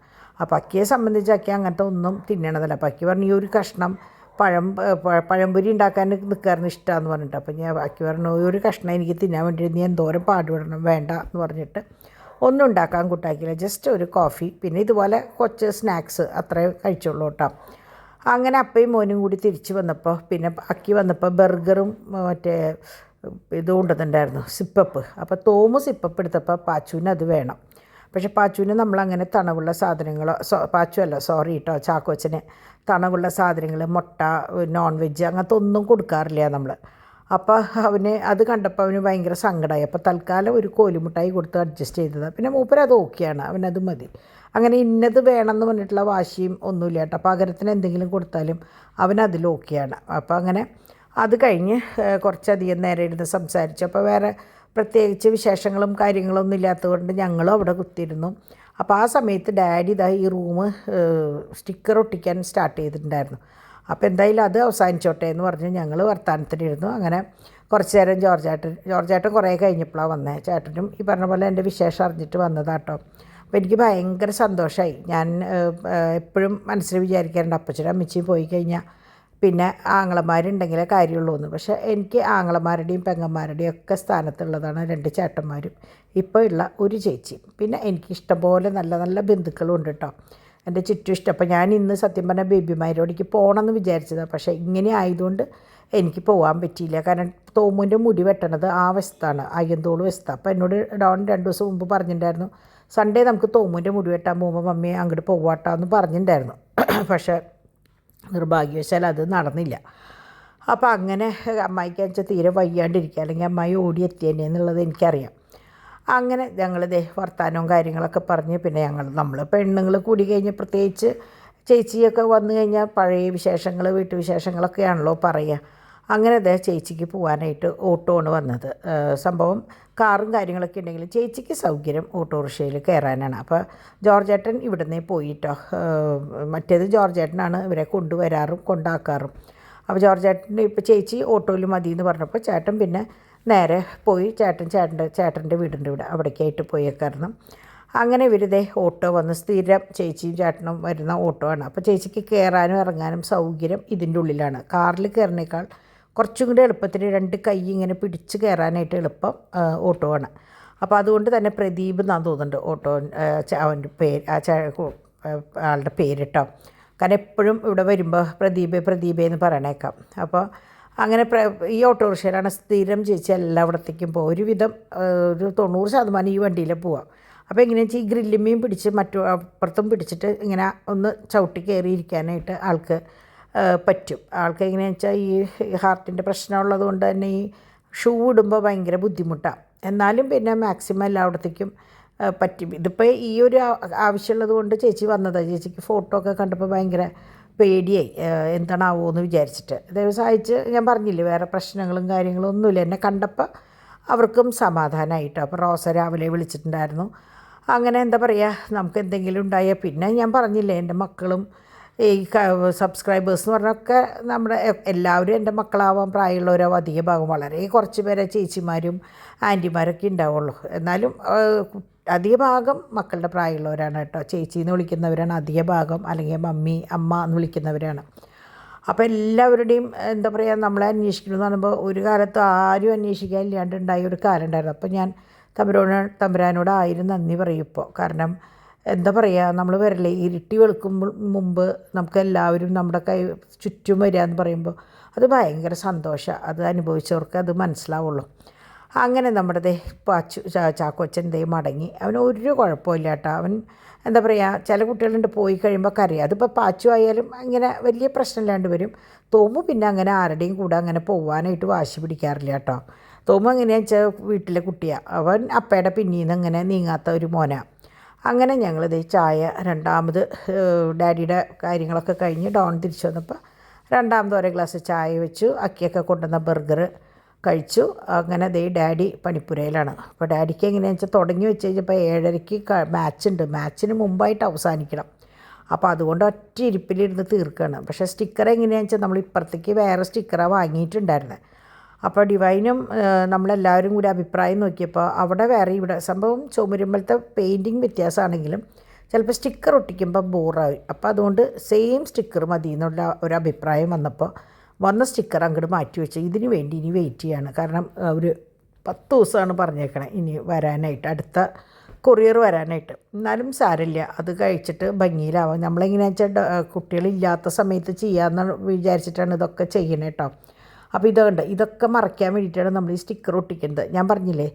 അപ്പോൾ അക്കിയെ സംബന്ധിച്ച് അക്കി അങ്ങനത്തെ ഒന്നും തിന്നണതല്ല. അപ്പോൾ അക്കി പറഞ്ഞു ഈ ഒരു കഷ്ണം പഴംപൊരി ഉണ്ടാക്കാൻ നിൽക്കാറുണ്ട് ഇഷ്ടമാണെന്ന് പറഞ്ഞിട്ട്. അപ്പോൾ ഞാൻ അക്കി പറഞ്ഞു ഒരു കഷ്ണം എനിക്ക് തിന്നാൻ വേണ്ടി നീ എന്തോരം പാടുപെടണം, വേണ്ട എന്ന് പറഞ്ഞിട്ട് ഒന്നും ഉണ്ടാക്കാൻ കൂട്ടാക്കിയില്ല. ജസ്റ്റ് ഒരു കോഫി, പിന്നെ ഇതുപോലെ കുറച്ച് സ്നാക്സ് അത്രേ കഴിച്ചുള്ളൂ കേട്ടോ. അങ്ങനെ അപ്പയും മോനും കൂടി തിരിച്ച് വന്നപ്പോൾ പിന്നെ അക്കി വന്നപ്പോൾ ബർഗറും മറ്റേ ഇത് കൊണ്ടുവന്നിട്ടുണ്ടായിരുന്നു, സിപ്പപ്പ്. അപ്പോൾ തോമ് സിപ്പപ്പ് എടുത്തപ്പോൾ പാച്ചുവിന് അത് വേണം. പക്ഷേ പാച്ചുവിന് നമ്മളങ്ങനെ തണവുള്ള സാധനങ്ങളോ സോറി കേട്ടോ ചാക്കോച്ചന് തണവുള്ള സാധനങ്ങൾ, മുട്ട, നോൺ വെജ് അങ്ങനത്തെ ഒന്നും കൊടുക്കാറില്ല നമ്മൾ. അപ്പോൾ അവന് അത് കണ്ടപ്പോൾ അവന് ഭയങ്കര സങ്കടമായി. അപ്പോൾ തൽക്കാലം ഒരു കോലുമുട്ടായി കൊടുത്ത് അഡ്ജസ്റ്റ് ചെയ്തതാണ്. പിന്നെ മൂപ്പര് അത് ഓക്കെയാണ്, അവനത് മതി. അങ്ങനെ ഇന്നത് വേണമെന്ന് പറഞ്ഞിട്ടുള്ള വാശിയും ഒന്നുമില്ല കേട്ടോ. പകരത്തിന് എന്തെങ്കിലും കൊടുത്താലും അവനതിൽ ഓക്കെയാണ്. അപ്പോൾ അങ്ങനെ അത് കഴിഞ്ഞ് കുറച്ചധികം നേരം ഇരുന്ന് സംസാരിച്ചു. അപ്പോൾ വേറെ പ്രത്യേകിച്ച് വിശേഷങ്ങളും കാര്യങ്ങളൊന്നും ഇല്ലാത്തതുകൊണ്ട് ഞങ്ങളും അവിടെ കുത്തിയിരുന്നു. അപ്പോൾ ആ സമയത്ത് ഡാഡി ഇതാ ഈ റൂം സ്റ്റിക്കർ ഒട്ടിക്കാൻ സ്റ്റാർട്ട് ചെയ്തിട്ടുണ്ടായിരുന്നു. അപ്പോൾ എന്തായാലും അത് അവസാനിച്ചോട്ടെ എന്ന് പറഞ്ഞ് ഞങ്ങൾ വർത്തമാനത്തിലിരുന്നു. അങ്ങനെ കുറച്ച് നേരം ജോർജേട്ടൻ കുറേ കഴിഞ്ഞപ്പോഴാണ് വന്നത്. ചേട്ടനും ഈ പറഞ്ഞ പോലെ എൻ്റെ വിശേഷം അറിഞ്ഞിട്ട് വന്നതാട്ടോ. അപ്പോൾ എനിക്ക് ഭയങ്കര സന്തോഷമായി. ഞാൻ എപ്പോഴും മനസ്സിൽ വിചാരിക്കാറുണ്ട് അപ്പച്ചനും അമ്മച്ചിയും പോയി കഴിഞ്ഞാൽ പിന്നെ ആങ്ങളമാരുണ്ടെങ്കിലേ കാര്യമുള്ളൂ എന്ന്. പക്ഷേ എനിക്ക് ആങ്ങളമാരുടെയും പെങ്ങന്മാരുടെയും ഒക്കെ സ്ഥാനത്തുള്ളതാണ് 2 ചേട്ടന്മാരും, ഇപ്പോൾ ഉള്ള ഒരു ചേച്ചിയും. പിന്നെ എനിക്ക് ഇഷ്ടംപോലെ നല്ല നല്ല ബന്ധുക്കളും ഉണ്ട് കേട്ടോ എൻ്റെ ചുറ്റും ഇഷ്ടം. അപ്പോൾ ഞാൻ ഇന്ന് സത്യം പറഞ്ഞാൽ ബേബിമാരോടേക്ക് പോകണമെന്ന് വിചാരിച്ചതാണ്. പക്ഷേ ഇങ്ങനെ ആയതുകൊണ്ട് എനിക്ക് പോകാൻ പറ്റിയില്ല. കാരണം തോമുൻ്റെ മുടി വെട്ടണത് ആ വശത്താണ്, അയ്യന്തോൾ വശത്താണ്. അപ്പോൾ എന്നോട് ഡോൺ 2 ദിവസം മുമ്പ് പറഞ്ഞിട്ടുണ്ടായിരുന്നു സൺഡേ നമുക്ക് തോമുൻ്റെ മുടി വെട്ടാൻ പോകുമ്പോൾ മമ്മി അങ്ങോട്ട് പോവാട്ടോ എന്ന് പറഞ്ഞിട്ടുണ്ടായിരുന്നു. പക്ഷേ നിർഭാഗ്യവശാൽ അത് നടന്നില്ല. അപ്പോൾ അങ്ങനെ അമ്മായിക്ക് വെച്ചാൽ തീരെ വയ്യാണ്ടിരിക്കുക, അല്ലെങ്കിൽ അമ്മായി ഓടി എത്തിയേനെ എന്നുള്ളത് എനിക്കറിയാം. അങ്ങനെ ഞങ്ങൾ വർത്താനവും കാര്യങ്ങളൊക്കെ പറഞ്ഞ് പിന്നെ നമ്മൾ പെണ്ണുങ്ങൾ കൂടി കഴിഞ്ഞ് പ്രത്യേകിച്ച് ചേച്ചിയൊക്കെ വന്നു കഴിഞ്ഞാൽ പഴയ വിശേഷങ്ങൾ വീട്ടുവിശേഷങ്ങളൊക്കെയാണല്ലോ പറയുക. അങ്ങനെ ചേച്ചിക്ക് പോകാനായിട്ട് ഓട്ടോ ആണ് വന്നത്. സംഭവം കാറും കാര്യങ്ങളൊക്കെ ഉണ്ടെങ്കിലും ചേച്ചിക്ക് സൗകര്യം ഓട്ടോറിക്ഷയിൽ കയറാനാണ്. അപ്പോൾ ജോർജേട്ടൻ ഇവിടുന്നേ പോയിട്ടോ. മറ്റേത് ജോർജേട്ടനാണ് ഇവരെ കൊണ്ടുവരാറും കൊണ്ടാക്കാറും. അപ്പോൾ ജോർജേട്ടൻ്റെ ഇപ്പോൾ ചേച്ചി ഓട്ടോയിൽ മതി എന്ന് പറഞ്ഞപ്പോൾ ചേട്ടൻ പിന്നെ നേരെ പോയി ചേട്ടൻ്റെ വീടിൻ്റെ ഇവിടെ അവിടേക്കായിട്ട് പോയേക്കായിരുന്നു. അങ്ങനെ ഇവരിതേ ഓട്ടോ വന്ന് സ്ഥിരം ചേച്ചിയും ചേട്ടനും വരുന്ന ഓട്ടോ ആണ്. അപ്പോൾ ചേച്ചിക്ക് കയറാനും ഇറങ്ങാനും സൗകര്യം ഇതിൻ്റെ ഉള്ളിലാണ്. കാറിൽ കയറുന്നേക്കാൾ കുറച്ചും കൂടി എളുപ്പത്തിന് 2 കൈ ഇങ്ങനെ പിടിച്ച് കയറാനായിട്ട് എളുപ്പം ഓട്ടോ ആണ്. അപ്പോൾ അതുകൊണ്ട് തന്നെ പ്രദീപ് എന്നാണ് തോന്നുന്നുണ്ട് ഓട്ടോ അവൻ്റെ പേര്, ആളുടെ പേര് കേട്ടോ. കാരണം എപ്പോഴും ഇവിടെ വരുമ്പോൾ പ്രദീപേ എന്ന് പറയണേക്കാം. അപ്പോൾ അങ്ങനെ ഈ ഓട്ടോറിക്ഷയിലാണ് സ്ഥിരം ചേച്ചി എല്ലായിടത്തേക്കും പോകും. ഒരുവിധം ഒരു 90% ഈ വണ്ടിയിൽ പോവാം. അപ്പോൾ എങ്ങനെയാണെന്ന് വെച്ചാൽ ഈ ഗ്രില്ലുമ്മയും പിടിച്ച് അപ്പുറത്തും പിടിച്ചിട്ട് ഇങ്ങനെ ഒന്ന് ചവിട്ടി കയറിയിരിക്കാനായിട്ട് ആൾക്ക് പറ്റും. ആൾക്ക് എങ്ങനെയാണെന്ന് വെച്ചാൽ ഈ ഹാർട്ടിൻ്റെ പ്രശ്നമുള്ളത് കൊണ്ട് തന്നെ ഈ ഷൂ ഇടുമ്പോൾ ഭയങ്കര ബുദ്ധിമുട്ടാണ്. എന്നാലും പിന്നെ മാക്സിമം എല്ലായിടത്തേക്കും പറ്റും. ഇതിപ്പോൾ ഈ ഒരു ആവശ്യമുള്ളത് കൊണ്ട് ചേച്ചി വന്നതാണ്. ചേച്ചിക്ക് ഫോട്ടോ ഒക്കെ കണ്ടപ്പോൾ ഭയങ്കര പേടിയായി, എന്താണാവോ എന്ന് വിചാരിച്ചിട്ട്. ദൈവം സഹായിച്ച് ഞാൻ പറഞ്ഞില്ലേ വേറെ പ്രശ്നങ്ങളും കാര്യങ്ങളും ഒന്നുമില്ല. എന്നെ കണ്ടപ്പോൾ അവർക്കും സമാധാനമായിട്ടോ. അപ്പോൾ റോസ രാവിലെ വിളിച്ചിട്ടുണ്ടായിരുന്നു. അങ്ങനെ എന്താ പറയുക, നമുക്ക് എന്തെങ്കിലും ഉണ്ടായാൽ പിന്നെ ഞാൻ പറഞ്ഞില്ലേ എൻ്റെ മക്കളും ഈ സബ്സ്ക്രൈബേഴ്സ് എന്ന് പറഞ്ഞൊക്കെ നമ്മുടെ എല്ലാവരും എൻ്റെ മക്കളാവാൻ പ്രായമുള്ളവരാവും. അധിക ഭാഗം വളരെ കുറച്ച് പേരെ ചേച്ചിമാരും ആൻറ്റിമാരൊക്കെ ഉണ്ടാവുള്ളൂ. എന്നാലും അധിക ഭാഗം മക്കളുടെ പ്രായമുള്ളവരാണ് കേട്ടോ. ചേച്ചി എന്ന് വിളിക്കുന്നവരാണ് അധിക ഭാഗം, അല്ലെങ്കിൽ മമ്മി അമ്മ എന്ന് വിളിക്കുന്നവരാണ്. അപ്പോൾ എല്ലാവരുടെയും എന്താ പറയുക നമ്മളെ അന്വേഷിക്കണമെന്ന് പറയുമ്പോൾ ഒരു കാലത്ത് ആരും അന്വേഷിക്കാൻ ഇല്ലാണ്ടുണ്ടായ ഒരു കാലം ഉണ്ടായിരുന്നു. അപ്പോൾ ഞാൻ തമ്പുരാനോട് 1000 നന്ദി പറയും ഇപ്പോൾ. കാരണം എന്താ പറയുക, നമ്മൾ വരല്ലേ ഇരുട്ടി വെളുക്കുമ്പോൾ മുമ്പ് നമുക്ക് എല്ലാവരും നമ്മുടെ ചുറ്റും വരിക എന്ന് പറയുമ്പോൾ അത് ഭയങ്കര സന്തോഷമാണ്. അത് അനുഭവിച്ചവർക്ക് അത് മനസ്സിലാവുള്ളൂ. അങ്ങനെ നമ്മുടെ ചാക്കോച്ചൻ മടങ്ങി. അവന് ഒരു കുഴപ്പമില്ല കേട്ടോ. അവൻ എന്താ പറയുക, ചില കുട്ടികളുണ്ട് പോയി കഴിയുമ്പോൾ കരയും. അതിപ്പോൾ പാച്ചു ആയാലും അങ്ങനെ വലിയ പ്രശ്നമില്ലാണ്ട് വരും. തോമു പിന്നെ അങ്ങനെ ആരുടെയും കൂടെ അങ്ങനെ പോകാനായിട്ട് വാശി പിടിക്കാറില്ല കേട്ടോ. തോമു എങ്ങനെയാണെന്ന് വെച്ചാൽ വീട്ടിലെ കുട്ടിയാണ്. അവൻ അപ്പയുടെ പിന്നിൽ നിന്ന് അങ്ങനെ നീങ്ങാത്ത ഒരു മോനാണ്. അങ്ങനെ ഞങ്ങൾ ചായ രണ്ടാമത് ഡാഡിയുടെ കാര്യങ്ങളൊക്കെ കഴിഞ്ഞ് ഡോൺ തിരിച്ചു വന്നപ്പോൾ രണ്ടാമത് ഒരേ ഗ്ലാസ് ചായ വെച്ചു. അക്കിയൊക്കെ കൊണ്ടുവന്ന ബർഗർ കഴിച്ചു. അങ്ങനെ ഡാഡി പണിപ്പുരയിലാണ്. അപ്പോൾ ഡാഡിക്ക് എങ്ങനെയാണെന്ന് വെച്ചാൽ തുടങ്ങി വെച്ച് കഴിഞ്ഞപ്പോൾ 7:30 മാച്ചുണ്ട്. മാച്ചിന് മുമ്പായിട്ട് അവസാനിക്കണം. അപ്പോൾ അതുകൊണ്ട് ഒറ്റ ഇരിപ്പിലിരുന്ന് തീർക്കുകയാണ്. പക്ഷേ സ്റ്റിക്കർ എങ്ങനെയാണെന്ന് വെച്ചാൽ നമ്മൾ ഇപ്പുറത്തേക്ക് വേറെ സ്റ്റിക്കറാണ് വാങ്ങിയിട്ടുണ്ടായിരുന്നത്. അപ്പോൾ ഡിവൈനും നമ്മളെല്ലാവരും കൂടി അഭിപ്രായം നോക്കിയപ്പോൾ അവിടെ വേറെ ഇവിടെ സംഭവം ചുമരുമ്പോഴത്തെ പെയിൻറ്റിങ് വ്യത്യാസമാണെങ്കിലും ചിലപ്പോൾ സ്റ്റിക്കർ ഒട്ടിക്കുമ്പോൾ ബോറായി. അപ്പോൾ അതുകൊണ്ട് സെയിം സ്റ്റിക്കർ മതി എന്നുള്ള ഒരു അഭിപ്രായം വന്ന സ്റ്റിക്കർ അങ്ങോട്ട് മാറ്റി വെച്ച് ഇതിന് വേണ്ടി ഇനി വെയിറ്റ് ചെയ്യാണ്. കാരണം ഒരു 10 ദിവസമാണ് പറഞ്ഞേക്കണേ ഇനി വരാനായിട്ട്, അടുത്ത കൊറിയർ വരാനായിട്ട്. എന്നാലും സാരമില്ല, അത് കഴിച്ചിട്ട് ഭംഗിയിലാവാം. നമ്മളെങ്ങനെയാണെന്ന് വെച്ചാൽ കുട്ടികളില്ലാത്ത സമയത്ത് ചെയ്യാമെന്ന് വിചാരിച്ചിട്ടാണ് ഇതൊക്കെ ചെയ്യണേ കേട്ടോ. അപ്പോൾ ഇതൊക്കെ മറയ്ക്കാൻ വേണ്ടിയിട്ടാണ് നമ്മൾ ഈ സ്റ്റിക്കർ ഒട്ടിക്കുന്നത്. ഞാൻ പറഞ്ഞില്ലേ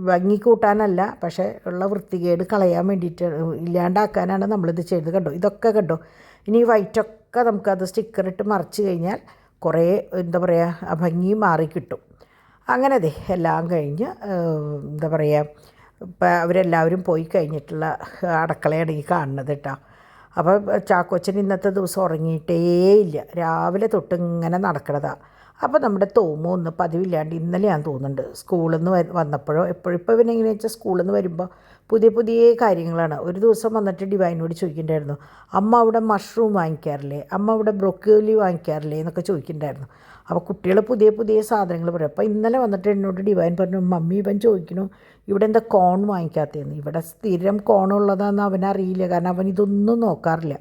ഭംഗി കൂട്ടാനല്ല, പക്ഷേ ഉള്ള വൃത്തികേട് കളയാൻ വേണ്ടിയിട്ട് ഇല്ലാണ്ടാക്കാനാണ് നമ്മളിത് ചെയ്തത്. ഇതൊക്കെ ഇനി വൈറ്റൊക്കെ നമുക്കത് സ്റ്റിക്കറിട്ട് മറച്ച് കഴിഞ്ഞാൽ കുറേ എന്താ പറയുക ഭംഗി മാറിക്കിട്ടും. അങ്ങനെ എല്ലാം കഴിഞ്ഞ് എന്താ പറയുക ഇപ്പം അവരെല്ലാവരും പോയി കഴിഞ്ഞിട്ടുള്ള അടുക്കളയാണ് ഈ കാണുന്നത് കേട്ടോ. അപ്പോൾ ചാക്കോച്ചൻ ഇന്നത്തെ ദിവസം ഉറങ്ങിയിട്ടേ ഇല്ല, രാവിലെ തൊട്ട് ഇങ്ങനെ നടക്കണതാണ്. അപ്പോൾ നമ്മുടെ തോമു ഒന്ന് പതിവില്ലാണ്ട് ഇന്നലെയാണെന്ന് തോന്നുന്നുണ്ട് സ്കൂളിൽ നിന്ന് വന്നപ്പോഴോ എപ്പോഴും ഇപ്പോൾ പിന്നെ എങ്ങനെയാണെന്ന് വെച്ചാൽ സ്കൂളിൽ നിന്ന് വരുമ്പോൾ പുതിയ പുതിയ കാര്യങ്ങളാണ്. ഒരു ദിവസം വന്നിട്ട് ഡിവൈനോട് ചോദിക്കുന്നുണ്ടായിരുന്നു, അമ്മ അവിടെ മഷ്റൂം വാങ്ങിക്കാറില്ലേ, അമ്മ അവിടെ ബ്രൊക്കോലി വാങ്ങിക്കാറില്ലേ എന്നൊക്കെ ചോദിക്കുന്നുണ്ടായിരുന്നു. അപ്പോൾ കുട്ടികൾ പുതിയ പുതിയ സാധനങ്ങൾ പറയും. അപ്പോൾ ഇന്നലെ വന്നിട്ട് എന്നോട് ഡിവൈൻ പറഞ്ഞു, മമ്മി ഇവൻ ചോദിക്കണു ഇവിടെ എന്താ കോൺ വാങ്ങിക്കാത്തതെന്ന്. ഇവിടെ സ്ഥിരം കോണുള്ളതാണെന്ന് അവനറിയില്ല, കാരണം അവൻ ഇതൊന്നും നോക്കാറില്ല.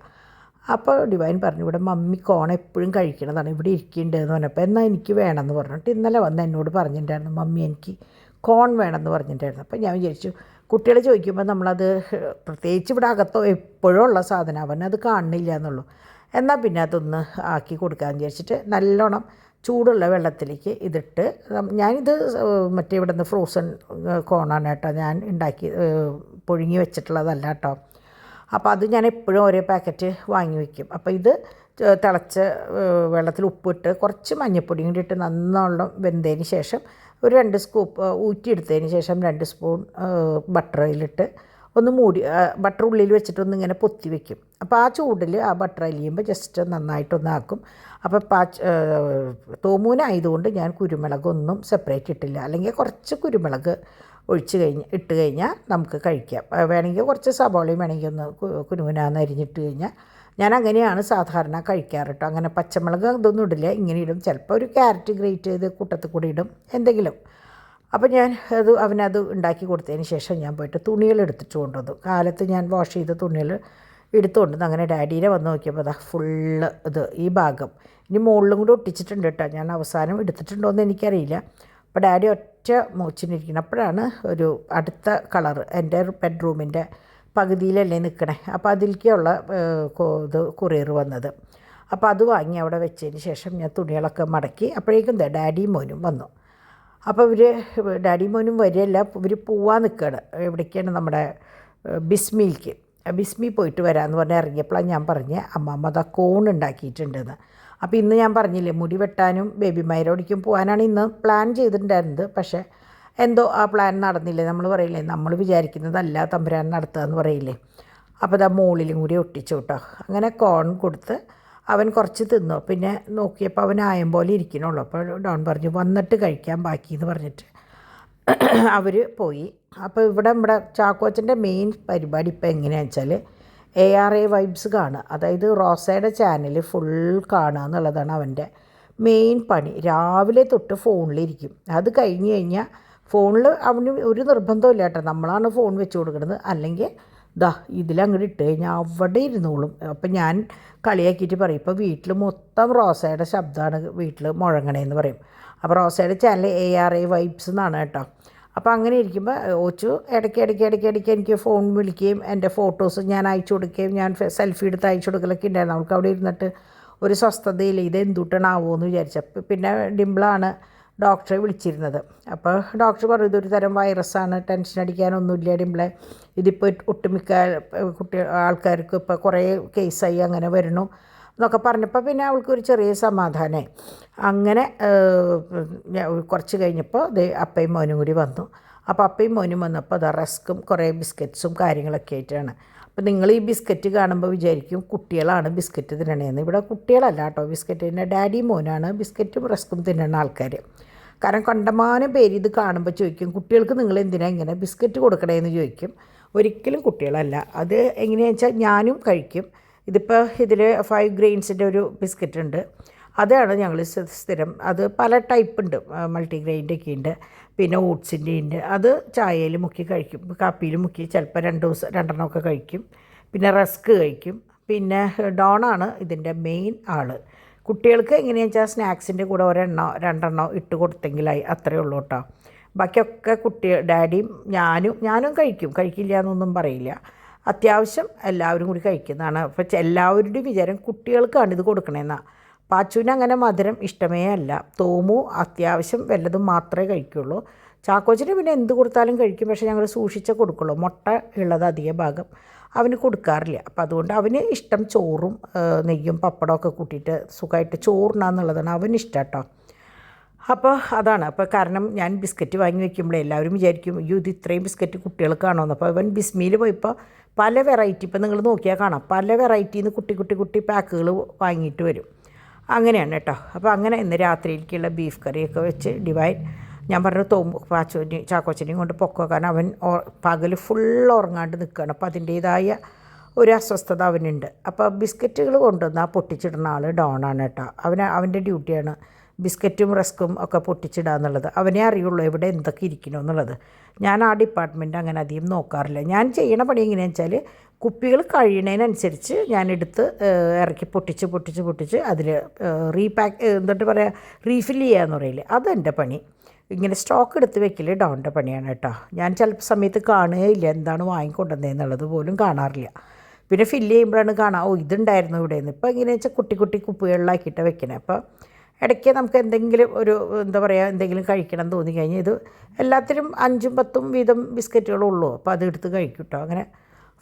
അപ്പോൾ ഡിവൈൻ പറഞ്ഞു, ഇവിടെ മമ്മി കോൺ എപ്പോഴും കഴിക്കണതാണ്, ഇവിടെ ഇരിക്കേണ്ടതെന്ന് പറഞ്ഞപ്പോൾ എന്നാൽ എനിക്ക് വേണമെന്ന് പറഞ്ഞിട്ട് ഇന്നലെ വന്ന് എന്നോട് പറഞ്ഞിട്ടുണ്ടായിരുന്നു, മമ്മി എനിക്ക് കോൺ വേണമെന്ന് പറഞ്ഞിട്ടുണ്ടായിരുന്നു. അപ്പോൾ ഞാൻ വിചാരിച്ചു കുട്ടികൾ ചോദിക്കുമ്പോൾ നമ്മളത് പ്രത്യേകിച്ച് ഇവിടെ അകത്തോ എപ്പോഴും ഉള്ള സാധനം അവനത് കാണുന്നില്ല എന്നുള്ളൂ, എന്നാൽ പിന്നെ അതൊന്ന് ആക്കി കൊടുക്കാമെന്ന് വിചാരിച്ചിട്ട് നല്ലോണം ചൂടുള്ള വെള്ളത്തിലേക്ക് ഇതിട്ട്, ഞാനിത് മറ്റേ ഇവിടെ നിന്ന് ഫ്രോസൺ കോണാണ് കേട്ടോ ഞാൻ ഉണ്ടാക്കി, പുഴുങ്ങി വെച്ചിട്ടുള്ളതല്ല കേട്ടോ. അപ്പോൾ അത് ഞാൻ എപ്പോഴും ഓരോ പാക്കറ്റ് വാങ്ങി വയ്ക്കും. അപ്പോൾ ഇത് തിളച്ച വെള്ളത്തിൽ ഉപ്പിട്ട് കുറച്ച് മഞ്ഞൾപ്പൊടിയും കൂടി ഇട്ട് നന്നോളം വെന്തതിന് ശേഷം ഒരു 2 സ്കൂപ്പ് ഊറ്റിയെടുത്തതിന് ശേഷം 2 സ്പൂൺ ബട്ടറിലിട്ട് ഒന്ന് മൂടി, ബട്ടർ ഉള്ളിൽ വെച്ചിട്ട് ഒന്ന് ഇങ്ങനെ പൊത്തി വെക്കും. അപ്പോൾ ആ ചൂടിൽ ആ ബട്ടർ അലിയുമ്പോൾ ജസ്റ്റ് നന്നായിട്ടൊന്നാക്കും. അപ്പോൾ തോമൂനായതുകൊണ്ട് ഞാൻ കുരുമുളകൊന്നും സെപ്പറേറ്റ് ഇട്ടില്ല, അല്ലെങ്കിൽ കുറച്ച് കുരുമുളക് ഇട്ട് കഴിഞ്ഞാൽ നമുക്ക് കഴിക്കാം. വേണമെങ്കിൽ കുറച്ച് സബോളയും വേണമെങ്കിൽ ഒന്ന് കുനുകുനാന്ന് അരിഞ്ഞിട്ട് കഴിഞ്ഞാൽ ഞാൻ അങ്ങനെയാണ് സാധാരണ കഴിക്കാറ് കേട്ടോ. അങ്ങനെ പച്ചമുളക് ഇതൊന്നും ഇടില്ല, ഇങ്ങനെ ഇടും. ചിലപ്പോൾ ഒരു ക്യാരറ്റ് ഗ്രേറ്റ് ചെയ്ത് കൂട്ടത്തിൽ കൂടി ഇടും എന്തെങ്കിലും. അപ്പോൾ ഞാൻ അവനത് ഉണ്ടാക്കി കൊടുത്തതിന് ശേഷം ഞാൻ പോയിട്ട് തുണികൾ എടുത്തിട്ട് കൊണ്ടുവന്നു. കാലത്ത് ഞാൻ വാഷ് ചെയ്ത തുണികൾ എടുത്തുകൊണ്ടുവന്നു. അങ്ങനെ ഡാഡീനെ വന്ന് നോക്കിയപ്പോൾ അതാ ഫുള്ള് ഈ ഭാഗം ഇനി മുകളിലും കൂടി ഒട്ടിച്ചിട്ടുണ്ട് കേട്ടോ. ഞാൻ അവസാനം എടുത്തിട്ടുണ്ടോ എന്ന് എനിക്കറിയില്ല. അപ്പോൾ ഡാഡി ഒറ്റ മൂച്ചിനിരിക്കണം. അപ്പോഴാണ് ഒരു അടുത്ത കളറ് എൻ്റെ ബെഡ്റൂമിൻ്റെ പകുതിയിലല്ലേ നിൽക്കണേ, അപ്പോൾ അതിലേക്കുള്ള കൊറിയർ വന്നത്. അപ്പോൾ അത് വാങ്ങി അവിടെ വെച്ചതിന് ശേഷം ഞാൻ തുണികളൊക്കെ മടക്കി. അപ്പോഴേക്കും ഡാഡിയും മോനും വന്നു. അപ്പോൾ ഡാഡിയും മോനും വരികയല്ല, ഇവർ പോവാൻ നിൽക്കുകയാണ്. എവിടേക്കാണ് നമ്മുടെ ബിസ്മി പോയിട്ട് വരാമെന്ന് പറഞ്ഞ് ഇറങ്ങിയപ്പോഴാണ് ഞാൻ പറഞ്ഞ് അമ്മ അതാ കോൺ ഉണ്ടാക്കിയിട്ടുണ്ടെന്ന്. അപ്പോൾ ഇന്ന് ഞാൻ പറഞ്ഞില്ലേ മുടി വെട്ടാനും ബേബി മൈരോടിക്കും പോകാനാണ് ഇന്ന് പ്ലാൻ ചെയ്തിട്ടുണ്ടായിരുന്നത്. പക്ഷേ എന്തോ ആ പ്ലാൻ നടന്നില്ലേ. നമ്മൾ പറയില്ലേ നമ്മൾ വിചാരിക്കുന്നതല്ല തമ്പുരാൻ നടത്തുക എന്ന് പറയില്ലേ. അപ്പോൾ അത് മുകളിലും കൂടി ഒട്ടിച്ചു കേട്ടോ. അങ്ങനെ കോൺ കൊടുത്ത് അവൻ കുറച്ച് തിന്നു. പിന്നെ നോക്കിയപ്പോൾ അവൻ ആയം പോലെ ഇരിക്കണുള്ളൂ. അപ്പോൾ ഡോൺ പറഞ്ഞു വന്നിട്ട് കഴിക്കാൻ ബാക്കി എന്ന് പറഞ്ഞിട്ട് അവർ പോയി. അപ്പോൾ നമ്മുടെ ചാക്കോച്ചൻ്റെ മെയിൻ പരിപാടി ഇപ്പോൾ എങ്ങനെയാണെന്ന് വെച്ചാൽ ARA വൈബ്സ് കാണുക, അതായത് റോസയുടെ ചാനൽ ഫുൾ കാണുക എന്നുള്ളതാണ് അവൻ്റെ മെയിൻ പണി. രാവിലെ തൊട്ട് ഫോണിലിരിക്കും. അത് കഴിഞ്ഞ് കഴിഞ്ഞാൽ ഫോണിൽ അവന് ഒരു നിർബന്ധമില്ല കേട്ടോ, നമ്മളാണ് ഫോൺ വെച്ച് കൊടുക്കുന്നത്. അല്ലെങ്കിൽ ഇതിലങ്ങോട്ട് ഇട്ട് കഴിഞ്ഞാൽ അവിടെ ഇരുന്നോളും. അപ്പം ഞാൻ കളിയാക്കിയിട്ട് പറയും, ഇപ്പോൾ വീട്ടിൽ മൊത്തം റോസയുടെ ശബ്ദമാണ് വീട്ടിൽ മുഴങ്ങണേന്ന് പറയും. അപ്പോൾ റോസയുടെ ചാനൽ ARA വൈബ്സ് എന്നാണ് കേട്ടോ. അപ്പോൾ അങ്ങനെ ഇരിക്കുമ്പോൾ ഓച്ചു ഇടയ്ക്ക് എനിക്ക് ഫോൺ വിളിക്കുകയും എൻ്റെ ഫോട്ടോസ് ഞാൻ അയച്ചു കൊടുക്കുകയും ഞാൻ സെൽഫി എടുത്ത് അയച്ചു കൊടുക്കലൊക്കെ ഉണ്ടായിരുന്നു. അവൾക്ക് അവിടെ ഇരുന്നിട്ട് ഒരു സ്വസ്ഥതയില്ല, ഇത് എന്തുട്ടണാവോ എന്ന് വിചാരിച്ചപ്പോൾ പിന്നെ ഡിംപിളാണ് ഡോക്ടറെ വിളിച്ചിരുന്നത്. അപ്പോൾ ഡോക്ടർ പറഞ്ഞു ഇതൊരു തരം വൈറസാണ്, ടെൻഷൻ അടിക്കാനൊന്നുമില്ല ഡിംപിളെ, ഇതിപ്പോൾ ഒട്ടുമിക്ക ആൾക്കാർക്ക് ഇപ്പോൾ കുറേ കേസായി അങ്ങനെ വരണു എന്നൊക്കെ പറഞ്ഞപ്പോൾ പിന്നെ അവൾക്കൊരു ചെറിയ സമാധാനമായി. അങ്ങനെ കുറച്ച് കഴിഞ്ഞപ്പോൾ അപ്പയും മോനും കൂടി വന്നു. അപ്പോൾ അപ്പയും മോനും വന്നപ്പോൾ അത് റസ്ക്കും കുറേ ബിസ്ക്കറ്റ്സും കാര്യങ്ങളൊക്കെ ആയിട്ടാണ്. അപ്പോൾ നിങ്ങൾ ഈ ബിസ്ക്കറ്റ് കാണുമ്പോൾ വിചാരിക്കും കുട്ടികളാണ് ബിസ്ക്കറ്റ് തിന്നണേന്ന്. ഇവിടെ കുട്ടികളല്ല കേട്ടോ ബിസ്ക്കറ്റ് തിന്നുന്ന, ഡാഡി മോനാണ് ബിസ്ക്കറ്റും റസ്ക്കും തിന്നുന്ന ആൾക്കാർ. കാരണം കണ്ടമാനം പേര് ഇത് കാണുമ്പോൾ ചോദിക്കും കുട്ടികൾക്ക് നിങ്ങൾ എന്തിനാണ് ഇങ്ങനെ ബിസ്ക്കറ്റ് കൊടുക്കണേന്ന് ചോദിക്കും. ഒരിക്കലും കുട്ടികളല്ല. അത് എങ്ങനെയാണെന്ന് വെച്ചാൽ ഞാനും കഴിക്കും. ഇതിപ്പോൾ ഇതിൽ 5 ഗ്രെയിൻസിൻ്റെ ഒരു ബിസ്ക്കറ്റ് ഉണ്ട്, അതാണ് ഞങ്ങൾ സ്ഥിരം. അത് പല ടൈപ്പ് ഉണ്ട്, മൾട്ടിഗ്രെയിൻ്റെ ഒക്കെ ഉണ്ട്, പിന്നെ ഓട്സിൻ്റെ ഉണ്ട്. അത് ചായയിൽ മുക്കി കഴിക്കും, കാപ്പിയിൽ മുക്കി ചിലപ്പോൾ 2 രണ്ടെണ്ണമൊക്കെ കഴിക്കും. പിന്നെ റസ്ക് കഴിക്കും. പിന്നെ ഡോണാണ് ഇതിൻ്റെ മെയിൻ ആൾ. കുട്ടികൾക്ക് എങ്ങനെയാണെന്ന് വെച്ചാൽ സ്നാക്സിൻ്റെ കൂടെ 1-2 ഇട്ട് കൊടുത്തെങ്കിലായി, അത്രയേ ഉള്ളൂ കേട്ടോ. ബാക്കിയൊക്കെ ഡാഡിയും ഞാനും കഴിക്കില്ല എന്നൊന്നും പറയില്ല. അത്യാവശ്യം എല്ലാവരും കൂടി കഴിക്കുന്നതാണ്. അപ്പോൾ എല്ലാവരുടെയും വിചാരം കുട്ടികൾക്കാണ് ഇത് കൊടുക്കണമെന്നാണ്. പാച്ചുവിന് അങ്ങനെ മധുരം ഇഷ്ടമേ അല്ല. തോമു അത്യാവശ്യം വല്ലതും മാത്രമേ കഴിക്കുള്ളൂ. ചാക്കോച്ചിന് പിന്നെ എന്ത് കൊടുത്താലും കഴിക്കും, പക്ഷേ ഞങ്ങൾ സൂക്ഷിച്ചേ കൊടുക്കുള്ളൂ. മുട്ട ഉള്ളത് അധിക ഭാഗം അവന് കൊടുക്കാറില്ല. അപ്പോൾ അതുകൊണ്ട് അവന് ഇഷ്ടം ചോറും നെയ്യും പപ്പടമൊക്കെ കൂട്ടിയിട്ട് സുഖമായിട്ട് ചോറിനാന്നുള്ളതാണ് അവന് ഇഷ്ടം കേട്ടോ. അപ്പോൾ അതാണ്. അപ്പോൾ കാരണം ഞാൻ ബിസ്ക്കറ്റ് വാങ്ങി വയ്ക്കുമ്പോഴേ എല്ലാവരും വിചാരിക്കും അയ്യോ ഇത് ഇത്രയും ബിസ്ക്കറ്റ് കുട്ടികൾക്കാണോന്ന്. അപ്പോൾ അവൻ ബിസ്മിയിൽ പോയപ്പോൾ പല വെറൈറ്റി, ഇപ്പോൾ നിങ്ങൾ നോക്കിയാൽ കാണാം, പല വെറൈറ്റിയിൽ നിന്ന് കുട്ടി പാക്കുകൾ വാങ്ങിയിട്ട് വരും. അങ്ങനെയാണ് കേട്ടോ. അപ്പോൾ അങ്ങനെ ഇന്ന് രാത്രിയിലേക്കുള്ള ബീഫ് കറിയൊക്കെ വെച്ച് ഡിവൈൻ ഞാൻ പറഞ്ഞു ചാക്കോച്ചനെയും കൊണ്ട് പൊക്കോ, കാരണം അവൻ പകൽ ഫുൾ ഉറങ്ങാണ്ട് നിൽക്കുകയാണ്. അപ്പോൾ അതിൻ്റേതായ ഒരു അസ്വസ്ഥത അവനുണ്ട്. അപ്പോൾ ബിസ്ക്കറ്റുകൾ കൊണ്ടുവന്ന് ആ പൊട്ടിച്ചിടുന്ന ആൾ ഡോണാണ് കേട്ടോ. അവൻ്റെ ഡ്യൂട്ടിയാണ് ബിസ്ക്കറ്റും റസ്ക്കും ഒക്കെ പൊട്ടിച്ചിടുക എന്നുള്ളത്. അവനെ അറിയുള്ളൂ എവിടെ എന്തൊക്കെ ഇരിക്കണമെന്നുള്ളത്. ഞാൻ ആ ഡിപ്പാർട്ട്മെൻറ്റ് അങ്ങനെ അധികം നോക്കാറില്ല. ഞാൻ ചെയ്യണ പണി എങ്ങനെയാണെന്ന് വെച്ചാൽ കുപ്പികൾ കഴിയുന്നതിനനുസരിച്ച് ഞാനെടുത്ത് ഇറക്കി പൊട്ടിച്ച് അതിൽ എന്നിട്ട് പറയുക റീഫിൽ ചെയ്യാന്ന് പറയില്ലേ, അതെൻ്റെ പണി. ഇങ്ങനെ സ്റ്റോക്ക് എടുത്ത് വെക്കൽ ഡൗണിൻ്റെ പണിയാണ് കേട്ടോ. ഞാൻ ചിലപ്പോൾ സമയത്ത് കാണുകയില്ല എന്താണ് വാങ്ങിക്കൊണ്ടുവന്നതെന്നുള്ളത് പോലും കാണാറില്ല. പിന്നെ ഫില്ല് ചെയ്യുമ്പോഴാണ് കാണാം ഇതുണ്ടായിരുന്നു ഇവിടെ നിന്ന്. ഇപ്പോൾ എങ്ങനെയാണെന്ന് വെച്ചാൽ കുട്ടി കുപ്പികളിലാക്കിയിട്ട് വെക്കണേ. അപ്പോൾ ഇടയ്ക്ക് നമുക്ക് എന്തെങ്കിലും ഒരു എന്തെങ്കിലും കഴിക്കണം എന്ന് തോന്നിക്കഴിഞ്ഞാൽ ഇത് എല്ലാത്തിലും 5ഉം 10ഉം വീതം ബിസ്ക്കറ്റുകളുള്ളൂ. അപ്പോൾ അത് എടുത്ത് കഴിക്കും കേട്ടോ. അങ്ങനെ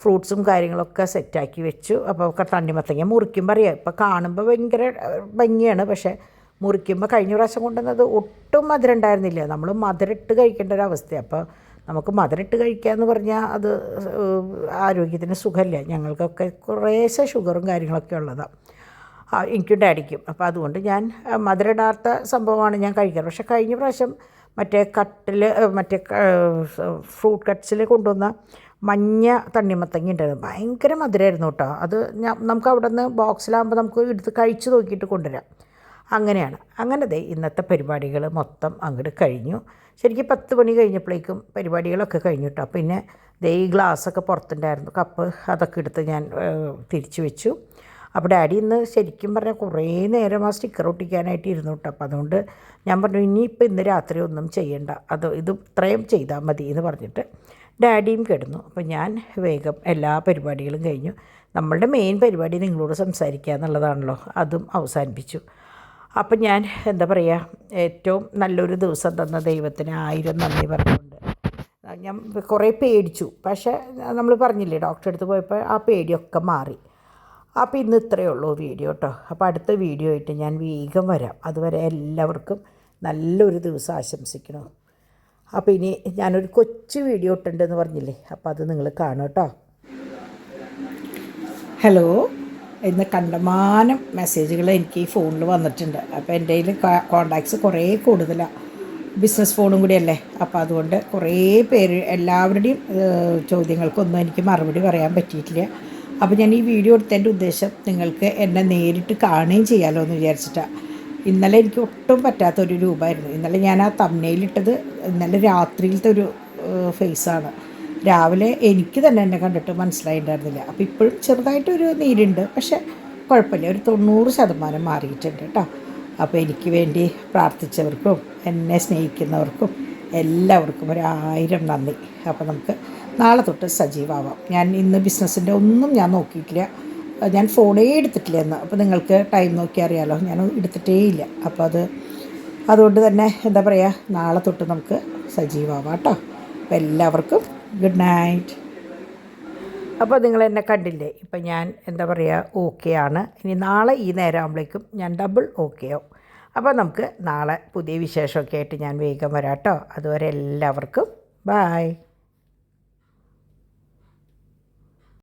ഫ്രൂട്ട്സും കാര്യങ്ങളൊക്കെ സെറ്റാക്കി വെച്ചു. അപ്പോൾ തണ്ണിമത്തങ്ങ മുറിക്കുമ്പോൾ അറിയാം, ഇപ്പോൾ കാണുമ്പോൾ ഭയങ്കര ഭംഗിയാണ്, പക്ഷേ മുറിക്കുമ്പോൾ കഴിഞ്ഞ പ്രാവശ്യം കൊണ്ടുവന്നത് ഒട്ടും മധുരം ഉണ്ടായിരുന്നില്ല. നമ്മൾ മധുരമിട്ട് കഴിക്കേണ്ട ഒരു അവസ്ഥയാണ്. അപ്പോൾ നമുക്ക് മധുരമിട്ട് കഴിക്കുക എന്ന് പറഞ്ഞാൽ അത് ആരോഗ്യത്തിന് സുഖമില്ല. ഞങ്ങൾക്കൊക്കെ കുറേശ്ശെ ഷുഗറും കാര്യങ്ങളൊക്കെ ഉള്ളതാണ്, എനിക്കും ഡാഡിക്കും. അപ്പോൾ അതുകൊണ്ട് ഞാൻ മധുരമിടാത്ത സംഭവമാണ് ഞാൻ കഴിക്കാറ്. പക്ഷേ കഴിഞ്ഞ പ്രാവശ്യം മറ്റേ ഫ്രൂട്ട് കട്ട്സിൽ കൊണ്ടുവന്ന മഞ്ഞ തണ്ണിമത്തങ്ങ ഉണ്ടായിരുന്നു. ഭയങ്കര മധുരമായിരുന്നു കേട്ടോ. അത് നമുക്ക് അവിടെ നിന്ന് ബോക്സിലാകുമ്പോൾ നമുക്ക് എടുത്ത് കഴിച്ച് നോക്കിയിട്ട് കൊണ്ടുവരാം. അങ്ങനെയാണ്. അങ്ങനെ ഇന്നത്തെ പരിപാടികൾ മൊത്തം അങ്ങോട്ട് കഴിഞ്ഞു. ശരിക്കും 10 മണി കഴിഞ്ഞപ്പോഴേക്കും പരിപാടികളൊക്കെ കഴിഞ്ഞു കേട്ടോ. പിന്നെ ഈ ഗ്ലാസ്സൊക്കെ പുറത്തുണ്ടായിരുന്നു, കപ്പ്, അതൊക്കെ എടുത്ത് ഞാൻ തിരിച്ചു വെച്ചു. അപ്പോൾ ഡാഡി ഇന്ന് ശരിക്കും പറഞ്ഞാൽ കുറേ നേരം ആ സ്റ്റിക്കർ ഒട്ടിക്കാനായിട്ട് ഇരുന്നു കേട്ടോ. അപ്പോൾ അതുകൊണ്ട് ഞാൻ പറഞ്ഞു ഇനിയിപ്പോൾ ഇന്ന് രാത്രി ഒന്നും ചെയ്യണ്ട, ഇത് ഇത്രയും ചെയ്താൽ മതി എന്ന് പറഞ്ഞിട്ട് ഡാഡിയും കിടന്നു. അപ്പോൾ ഞാൻ വേഗം എല്ലാ പരിപാടികളും കഴിഞ്ഞു. നമ്മളുടെ മെയിൻ പരിപാടി നിങ്ങളോട് സംസാരിക്കുക എന്നുള്ളതാണല്ലോ, അതും അവസാനിപ്പിച്ചു. അപ്പം ഞാൻ ഏറ്റവും നല്ലൊരു ദിവസം തന്ന ദൈവത്തിന് 1000 നന്ദി പറഞ്ഞുകൊണ്ട് ഞാൻ കുറേ പേടിച്ചു. പക്ഷേ നമ്മൾ പറഞ്ഞില്ലേ ഡോക്ടറെ അടുത്ത് പോയപ്പോൾ ആ പേടിയൊക്കെ മാറി. അപ്പോൾ ഇന്ന് ഇത്രയേ ഉള്ളൂ വീഡിയോ കേട്ടോ. അപ്പോൾ അടുത്ത വീഡിയോ ആയിട്ട് ഞാൻ വേഗം വരാം. അതുവരെ എല്ലാവർക്കും നല്ലൊരു ദിവസം ആശംസിക്കണം. അപ്പോൾ ഇനി ഞാനൊരു കൊച്ചു വീഡിയോ ഇട്ടുണ്ടെന്ന് പറഞ്ഞില്ലേ, അപ്പോൾ അത് നിങ്ങൾ കാണും കേട്ടോ. ഹലോ, ഇന്ന് കണ്ടമാനം മെസ്സേജുകൾ എനിക്ക് ഈ ഫോണിൽ വന്നിട്ടുണ്ട്. അപ്പോൾ എൻ്റെ കയ്യിൽ കോണ്ടാക്ട്സ് കുറേ കൂടുതലാണ്, ബിസിനസ് ഫോണും കൂടിയല്ലേ. അപ്പോൾ അതുകൊണ്ട് കുറേ പേര് എല്ലാവരുടെയും ചോദ്യങ്ങൾക്കൊന്നും എനിക്ക് മറുപടി പറയാൻ പറ്റിയിട്ടില്ല. അപ്പോൾ ഞാൻ ഈ വീഡിയോ എടുത്തതിൻ്റെ ഉദ്ദേശം നിങ്ങൾക്ക് എന്നെ നേരിട്ട് കാണുകയും ചെയ്യാമല്ലോ എന്ന് വിചാരിച്ചിട്ടാണ്. ഇന്നലെ എനിക്ക് ഒട്ടും പറ്റാത്തൊരു രൂപമായിരുന്നു. ഇന്നലെ ഞാൻ ആ തംബ്നെയിലിട്ടത് ഇന്നലെ രാത്രിയിലത്തെ ഒരു ഫേസാണ്. രാവിലെ എനിക്ക് തന്നെ എന്നെ കണ്ടിട്ട് മനസ്സിലായിട്ടുണ്ടായിരുന്നില്ല. അപ്പോൾ ഇപ്പോഴും ചെറുതായിട്ടൊരു നീരുണ്ട്, പക്ഷേ കുഴപ്പമില്ല, ഒരു 90% മാറിയിട്ടുണ്ട് കേട്ടോ. അപ്പോൾ എനിക്ക് വേണ്ടി പ്രാർത്ഥിച്ചവർക്കും എന്നെ സ്നേഹിക്കുന്നവർക്കും എല്ലാവർക്കും 1000 നന്ദി. അപ്പോൾ നമുക്ക് നാളെ തൊട്ട് സജീവമാവാം. ഞാൻ ഇന്ന് ബിസിനസ്സിൻ്റെ ഒന്നും ഞാൻ നോക്കിയിട്ടില്ല, ഞാൻ ഫോണേ എടുത്തിട്ടില്ല എന്ന്. അപ്പോൾ നിങ്ങൾക്ക് ടൈം നോക്കി അറിയാമല്ലോ, ഞാൻ എടുത്തിട്ടേ ഇല്ല. അപ്പോൾ അതുകൊണ്ട് തന്നെ നാളെ തൊട്ട് നമുക്ക് സജീവമാവാം കേട്ടോ. അപ്പോൾ എല്ലാവർക്കും ഗുഡ് നൈറ്റ്. അപ്പോൾ നിങ്ങൾ എന്നെ കണ്ടില്ലേ, ഇപ്പം ഞാൻ ഓക്കെ ആണ്. ഇനി നാളെ ഈ നേരം ആകുമ്പോഴേക്കും ഞാൻ ഡബിൾ ഓക്കെ ആവും. അപ്പോൾ നമുക്ക് നാളെ പുതിയ വിശേഷമൊക്കെ ആയിട്ട് ഞാൻ വേഗം വരാം കേട്ടോ. അതുവരെ എല്ലാവർക്കും ബായ്.